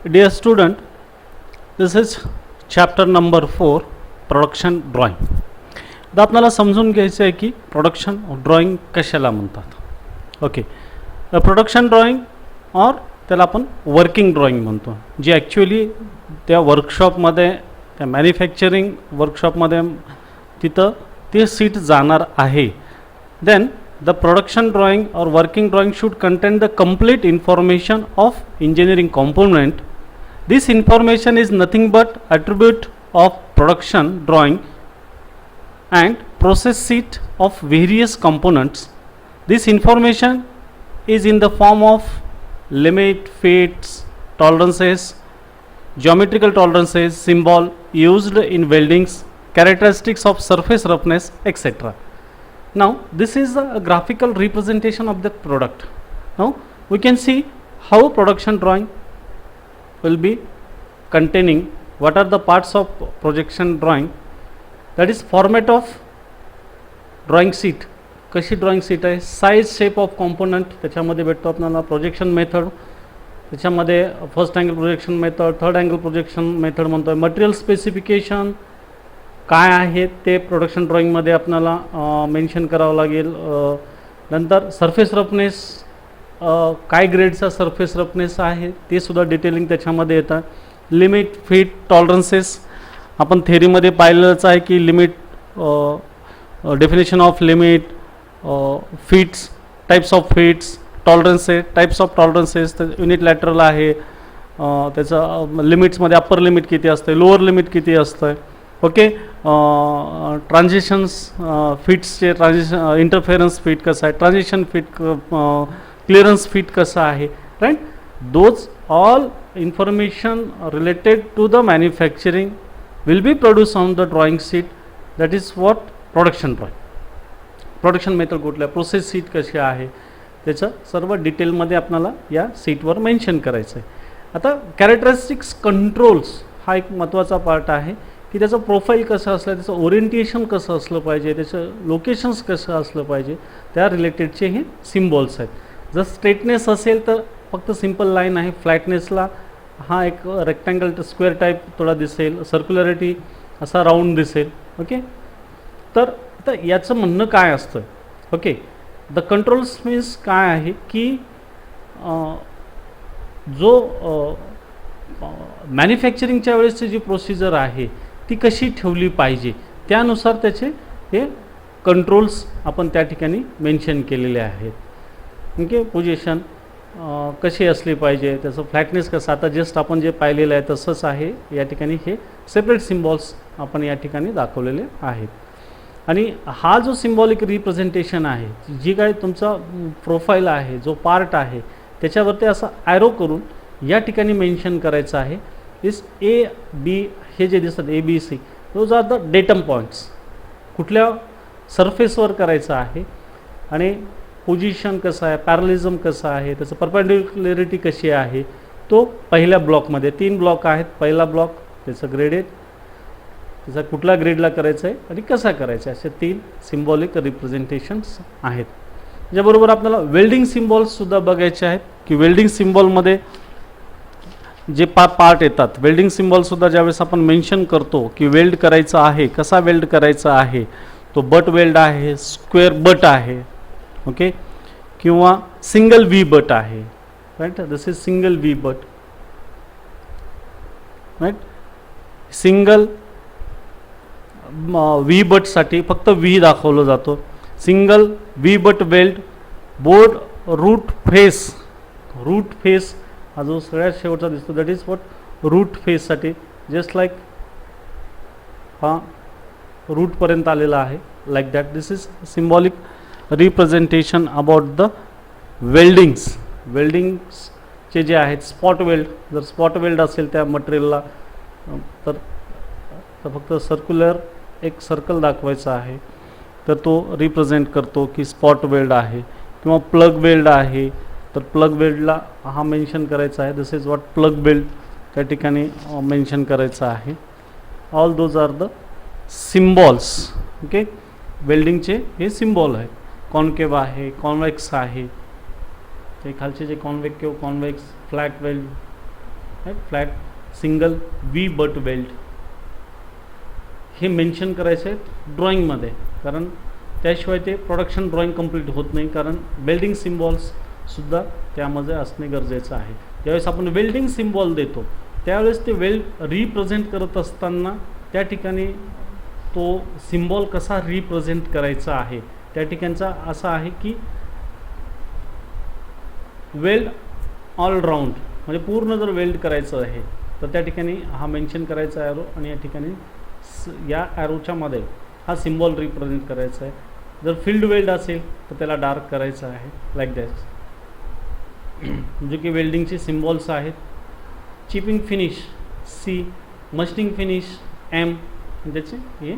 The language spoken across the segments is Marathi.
Dear student, this is chapter number 4, production drawing. आता आपल्याला समजून घ्यायचं आहे की प्रोडक्शन ड्रॉइंग कशाला म्हणतात. ओके, प्रोडक्शन ड्रॉइंग और त्याला आपण वर्किंग ड्रॉइंग म्हणतो, जी ॲक्च्युअली त्या वर्कशॉपमध्ये, त्या मॅन्युफॅक्चरिंग वर्कशॉपमध्ये तिथं ते सीट जाणार आहे. Then the production drawing or working drawing should contain the complete information of engineering component. This information is nothing but attribute of production drawing and process sheet of various components. This information is in the form of limit, fits, tolerances, geometrical tolerances, symbol used in weldings, characteristics of surface roughness, etc. Now this is a graphical representation of the product. Now we can see how production drawing will be containing what are the parts of projection drawing. That is format of drawing sheet. कशी ड्रॉइंग शीट आहे, साइज शेप ऑफ कॉम्पोनंट त्याच्यामध्ये भेटतो आपल्याला. प्रोजेक्शन मेथड त्याच्यामध्ये first angle projection method, third angle projection method म्हणतो आहे. मटेरियल स्पेसिफिकेशन काय आहे ते प्रोडक्शन ड्रॉइंगमध्ये आपल्याला मेन्शन करावं लागेल. नंतर सरफेस रफनेस, काय ग्रेडचा सरफेस रफनेस आहे ते सुद्धा डिटेलिंग त्याच्यामध्ये येतं. लिमिट, फिट, टॉलरन्सेस आपण थेरीमध्ये पाहिलंच आहे की limit, definition of limit, fits, types of fits, tolerances, types of tolerances. तर युनिट लॅटरल आहे, त्याचं लिमिट्समध्ये अप्पर लिमिट किती असतं, लोअर लिमिट किती असतं. ओके, ट्रान्झिशन्स फिट्सचे ट्रान्झिशन, इंटरफेरन्स फिट कसं आहे, ट्रान्झिशन फिट, क्लिअरन्स फिट कसं आहे, right. Those all information related to the manufacturing will be produce on the drawing sheet. That is what production drawing. Production method कुठल्या, प्रोसेस शीट कशी आहे, त्याचं सर्व डिटेलमध्ये आपल्याला या सीटवर मेन्शन करायचं आहे. आता कॅरेक्टरिस्टिक्स कंट्रोल्स हा एक महत्त्वाचा पार्ट आहे की त्याचं प्रोफाईल कसं असलं, त्याचं ओरिएंटेशन कसं असलं पाहिजे, त्याचं लोकेशन्स कसं असलं पाहिजे, त्या रिलेटेडचे हे सिम्बॉल्स आहेत. जर स्ट्रेटनेस असेल तर फक्त सिम्पल लाईन आहे, फ्लॅटनेसला हा एक रेक्टँगल स्क्वेअर टाईप थोडा दिसेल, सर्क्युलरिटी असा राऊंड दिसेल. ओके, तर आता याचं म्हणणं काय असतं. ओके, द कंट्रोल्स मीन्स काय आहे की जो मॅन्युफॅक्चरिंगच्या वेळेसची जी प्रोसिजर आहे ती कशी ठेवली पाहिजे, त्यानुसार त्याचे हे कंट्रोल्स आपण त्या ठिकाणी मेन्शन केलेले आहेत. ओके, पोझिशन कशी असली पाहिजे, त्याचं फ्लॅटनेस कसं, आता जस्ट आपण जे पाहिलेलं आहे तसंच आहे. या ठिकाणी हे सेपरेट सिम्बॉल्स आपण या ठिकाणी दाखवलेले आहेत. आणि हा जो सिम्बॉलिक रिप्रेझेंटेशन आहे, जी काय तुमचा प्रोफाईल आहे, जो पार्ट आहे, त्याच्यावरती असं ॲरो करून या ठिकाणी मेन्शन करायचं आहे. इस ए बी हे जे दिसतात A B C, those are the datum points. कुठल्या सरफेसवर करायचं आहे आणि पोझिशन कसं आहे, पॅरलिझम कसं आहे, त्याचं परपेंडिक्युलरिटी कशी आहे, तो पहिल्या ब्लॉकमध्ये 3 ब्लॉक आहेत. पहिला ब्लॉक त्याचं ग्रेडेड, त्याचा कुठल्या ग्रेडला करायचं आहे आणि कसा करायचा आहे, असे 3 सिम्बॉलिक रिप्रेझेंटेशन्स आहेत. त्याच्याबरोबर आपल्याला वेल्डिंग सिम्बॉल्ससुद्धा बघायचे आहेत की वेल्डिंग सिम्बॉलमध्ये जे पार्ट येतात, वेल्डिंग सिम्बॉलसुद्धा ज्यावेळेस आपण मेन्शन करतो की वेल्ड करायचं आहे, कसा वेल्ड करायचा आहे, तो बट वेल्ड आहे, स्क्वेअर बट आहे, ओके, किंवा सिंगल व्ही बट आहे, right. This is single V butt, right. Single V बटसाठी फक्त व्ही दाखवलं जातो. Single V butt weld, board root face, root face हा जो सगळ्यात शेवटचा दिसतो, दॅट इज वॉट रूट फेससाठी, जस्ट लाईक हा रूटपर्यंत आलेला आहे, like that. This is symbolic representation about the weldings. वेल्डिंग्सचे जे आहेत, स्पॉट वेल्ड, जर स्पॉट वेल्ड असेल त्या मटेरियलला तर फक्त सर्क्युलर एक सर्कल दाखवायचा आहे, तर तो रिप्रेझेंट करतो की स्पॉट वेल्ड आहे. किंवा प्लग वेल्ड आहे तर प्लग वेल्डला हा मेन्शन करायचा आहे, this is what plug weld त्या ठिकाणी मेन्शन करायचं आहे. All those are the symbols. Okay, वेल्डिंगचे हे सिम्बॉल आहे. कॉन्केव्ह आहे, कॉन्वेक्स आहे, ते खालचे जे convective, convex, flat weld, flat single V butt weld हे मेन्शन करायचं आहे ड्रॉइंगमध्ये, कारण त्याशिवाय ते प्रोडक्शन ड्रॉइंग कंप्लीट होत नाही, कारण वेल्डिंग सिम्बॉल्ससुद्धा त्यामध्ये असणे गरजेचं आहे. ज्यावेळेस आपण वेल्डिंग सिम्बॉल देतो त्यावेळेस ते वेल्ड रिप्रेझेंट करत असताना त्या ठिकाणी तो सिम्बॉल कसा रिप्रेझेंट करायचा आहे, त्या ठिकाणचा असा आहे की वेल्ड ऑलराऊंड, म्हणजे पूर्ण जर वेल्ड करायचं आहे तर त्या ठिकाणी हा मेन्शन करायचा ॲरो, आणि या ठिकाणी या ॲरोच्या मध्ये हा सिम्बॉल रिप्रेझेंट करायचा आहे. जर फील्ड वेल्ड असेल तर त्याला डार्क करायचं आहे, लाईक दॅट. जे की वेल्डिंगचे सिम्बॉल्स आहेत. चिपिंग फिनिश सी, मस्टिंग फिनिश एम, त्याचे हे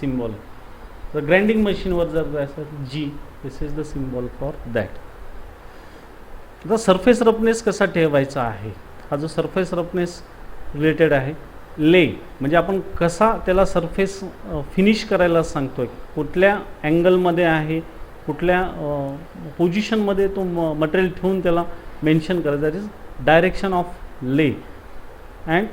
सिम्बॉल आहे. तर ग्राइंडिंग मशीनवर जर जायचं G, this is the symbol for that. आता सरफेस रफनेस कसा ठेवायचा आहे, हा जो सरफेस रफनेस रिलेटेड आहे. ले म्हणजे आपण कसा त्याला सरफेस फिनिश करायला सांगतो आहे, कुठल्या अँगलमध्ये आहे, कुठल्या पोझिशनमध्ये तो मटेरियल ठेवून त्याला मेन्शन करायचं. दॅट इज डायरेक्शन ऑफ ले. And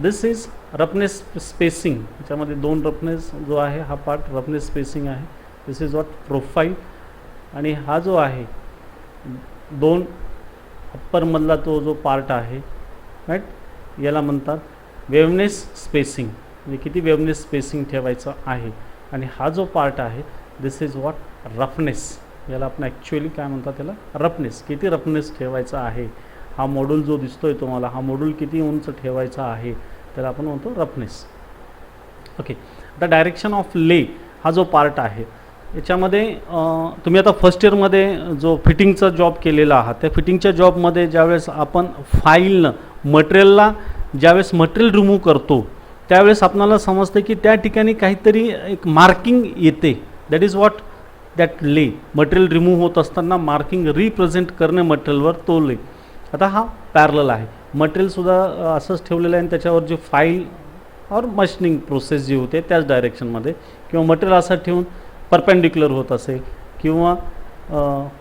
this is roughness spacing. याच्यामध्ये दोन रफनेस जो आहे हा पार्ट रफनेस स्पेसिंग आहे. This is what profile. आणि हा जो आहे दोन अप्परमधला तो जो पार्ट आहे राईट, याला म्हणतात वेवनेस स्पेसिंग, म्हणजे किती वेवनेस स्पेसिंग ठेवायचं आहे. आणि हा जो पार्ट आहे दिस इज वॉट रफनेस. याला आपण ॲक्च्युअली काय म्हणतात, त्याला रफनेस, किती रफनेस ठेवायचा आहे. हा मॉड्यूल जो दिसतोय तुम्हाला, हा मॉड्यूल किती उंच ठेवायचा आहे त्याला आपण म्हणतो रफनेस. ओके. आता डायरेक्शन ऑफ ले हा जो पार्ट आहे याच्यामध्ये तुम्ही आता फर्स्ट इयरमध्ये जो फिटिंगचा जॉब केलेला आहात, त्या फिटिंगच्या जॉबमध्ये ज्यावेळेस आपण फाईलनं मटेरियलला ज्यावेळेस मटेरियल रिमूव्ह करतो त्यावेळेस आपणाला समजते की त्या ठिकाणी काहीतरी एक मार्किंग येते. दॅट इज वॉट दॅट ले. मटेरियल रिमूव्ह होत असताना मार्किंग रिप्रेझेंट करणे मटेरियलवर, तो ले. आता हा पॅरलल आहे. मटेरियलसुद्धा असंच ठेवलेलं आहे आणि त्याच्यावर जी फाईल और मशिनिंग प्रोसेस जी होते त्याच डायरेक्शनमध्ये, किंवा मटेरियल असं ठेवून परपेंडिक्युलर होत असेल किंवा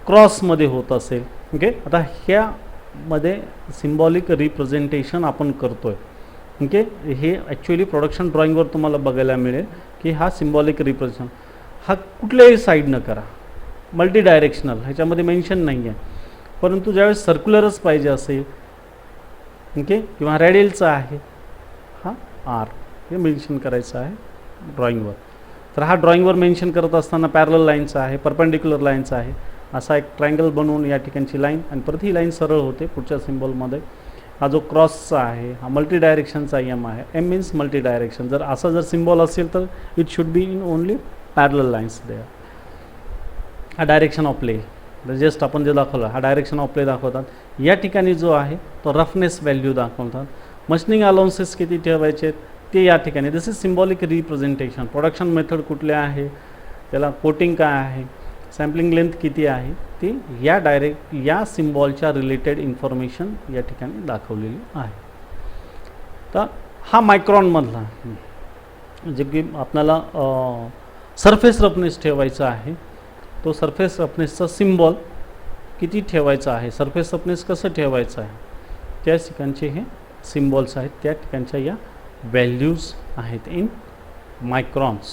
क्रॉसमध्ये होत असेल. ओके. आता ह्यामध्ये सिम्बॉलिक रिप्रेझेंटेशन आपण करतो आहे. ओके. हे ॲक्च्युअली प्रोडक्शन ड्रॉइंगवर तुम्हाला बघायला मिळेल की हा सिम्बॉलिक रिप्रेझेंटेशन हा कुठल्याही साईडनं करा, मल्टी डायरेक्शनल ह्याच्यामध्ये मेन्शन नाही आहे. परंतु ज्यावेळेस सर्क्युलरच पाहिजे असेल ओके किंवा रॅडियलचा आहे, हा आर हे मेन्शन करायचं आहे ड्रॉइंगवर. तर हा ड्रॉइंगवर मेन्शन करत असताना पॅरलल लाईनचा आहे, परपेंडिक्युलर लाईनचा आहे, असा एक ट्रायंगल बनवून या ठिकाणची लाईन, आणि परत ही लाईन सरळ होते पुढच्या सिम्बॉलमध्ये. हा जो क्रॉसचा आहे हा मल्टी डायरेक्शनचा एम आहे. M means multi direction. जर असा जर सिम्बॉल असेल तर it should be in only parallel lines there. हा डायरेक्शन ऑफ प्ले, जस्ट आपण जे दाखवलं हा डायरेक्शन ऑफ प्ले दाखवतात. या ठिकाणी जो आहे तो रफनेस व्हॅल्यू दाखवतात. मशिनिंग अलाउन्सेस किती ठेवायचे ते या ठिकाणी. This is symbolic representation. Production method कुठले आहे, त्याला कोटिंग काय आहे, सॅम्पलिंग लेंथ किती आहे, ती या सिम्बॉलच्या रिलेटेड इन्फॉर्मेशन या ठिकाणी दाखवलेली आहे. तर हा मायक्रॉनमधला जे की आपल्याला सरफेस रफनेस ठेवायचा आहे, तो सरफेस रफनेसचा सिम्बॉल किती ठेवायचा आहे, सरफेस रफनेस कसं ठेवायचं आहे, त्या ठिकाणचे हे सिम्बॉल्स आहेत, त्या ठिकाणच्या या व्हॅल्यूज आहेत इन मायक्रॉन्स.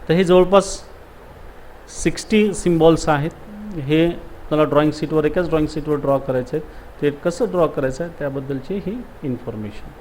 तर हे जवळपास 60 सिम्बॉल्स आहेत. हे मला ड्रॉइंग शीटवर, एकाच ड्रॉइंग शीटवर ड्रॉ करायचे आहेत. ते कसं ड्रॉ करायचं आहे त्याबद्दलची ही इन्फॉर्मेशन.